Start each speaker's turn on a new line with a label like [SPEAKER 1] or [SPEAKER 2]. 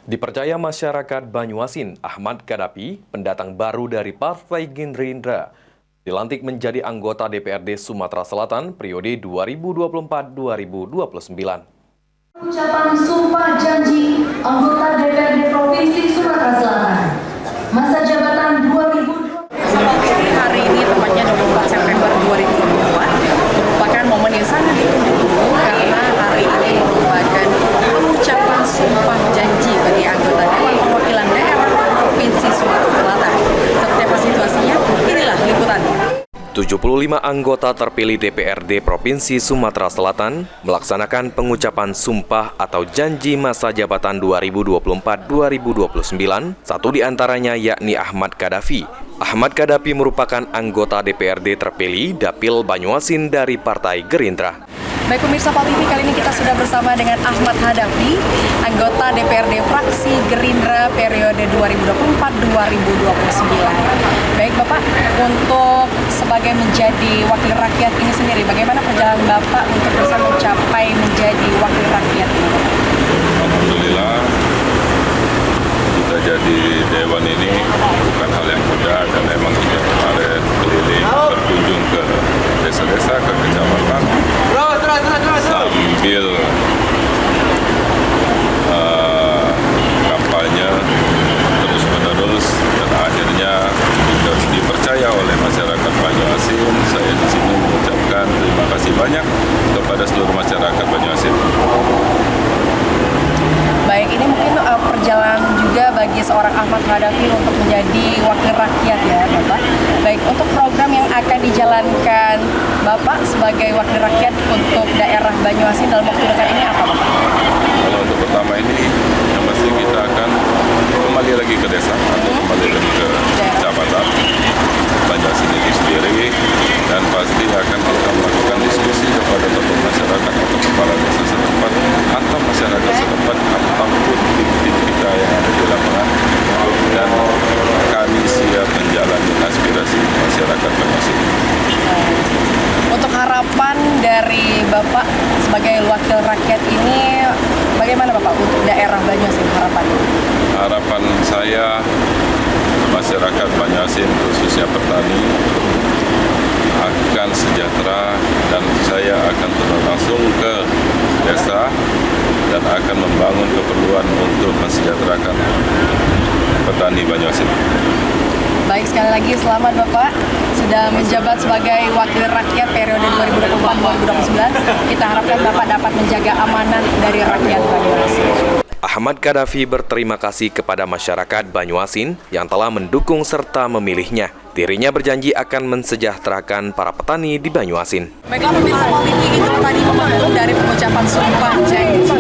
[SPEAKER 1] Dipercaya masyarakat Banyuasin, Ahmad Kadapi, pendatang baru dari Partai Gerindra, dilantik menjadi anggota DPRD Sumatera Selatan periode 2024-2029.
[SPEAKER 2] Ucapan sumpah janji anggota DPRD Provinsi Sumatera Selatan. Masa jabatan 2020.
[SPEAKER 3] Hari ini tepatnya 24 September 2024 merupakan momen yang sangat ditunggu-tunggu karena hari ini merupakan pengucapan sumpah janji bagi anggota Dewan Perwakilan Daerah Provinsi Sumatera Selatan. Seperti apa situasinya? Inilah liputannya.
[SPEAKER 1] 75 anggota terpilih DPRD Provinsi Sumatera Selatan melaksanakan pengucapan sumpah atau janji masa jabatan 2024-2029. Satu di antaranya yakni Ahmad Kadapi. Ahmad Kadapi merupakan anggota DPRD terpilih Dapil Banyuasin dari Partai Gerindra.
[SPEAKER 3] Baik pemirsa Pal TV, kali ini kita sudah bersama dengan Ahmad Kadapi, anggota DPRD fraksi Gerindra periode 2024-2029. Baik Bapak, untuk sebagai menjadi wakil rakyat ini sendiri, bagaimana perjalanan Bapak untuk bisa mencapai menjadi wakil rakyat ini?
[SPEAKER 4] Alhamdulillah, kita jadi dewan ini bukan hal yang mudah dan memang kita kemarin keliling berkunjung ke desa-desa, ke kecamatan sambil kampanye terus-menerus dan akhirnya dipercaya oleh masyarakat Banyuasin. Saya di sini mengucapkan terima kasih banyak kepada seluruh masyarakat Banyuasin.
[SPEAKER 3] Baik, ini mungkin perjalanan juga bagi seorang Ahmad Kadapi untuk menjadi wakil rakyat ya Bapak. Baik, untuk program yang akan dijalankan Bapak sebagai wakil rakyat untuk daerah Banyuasin dalam waktu dekat ini apa Bapak?
[SPEAKER 4] Kalau untuk pertama ini, yang pasti kita akan kembali lagi ke desa atau kembali lagi ke kecamatan Banyuasin itu sendiri, dan pasti akan kita melakukan diskusi kepada tokoh masyarakat atau kepala desa setempat atau masyarakat setempat apapun tim kita yang ada di lapangan, dan kami siap menjalani aspirasi masyarakat Banyuasin.
[SPEAKER 3] Untuk harapan dari Bapak sebagai wakil rakyat ini, bagaimana Bapak untuk daerah Banyuasin harapannya?
[SPEAKER 4] Harapan saya masyarakat Banyuasin khususnya petani akan sejahtera, dan saya akan turun langsung ke desa dan akan membangun keperluan untuk mensejahterakan petani Banyuasin.
[SPEAKER 3] Baik, sekali lagi selamat Bapak sudah menjabat sebagai wakil rakyat periode 2024-2029. Kita harapkan Bapak dapat menjaga amanah dari rakyat Banyuasin.
[SPEAKER 1] Ahmad Kadapi berterima kasih kepada masyarakat Banyuasin yang telah mendukung serta memilihnya. Dirinya berjanji akan mensejahterakan para petani di Banyuasin.
[SPEAKER 3] Baiklah pemirsa Pal TV, itu tadi momentum dari pengucapan sumpah janji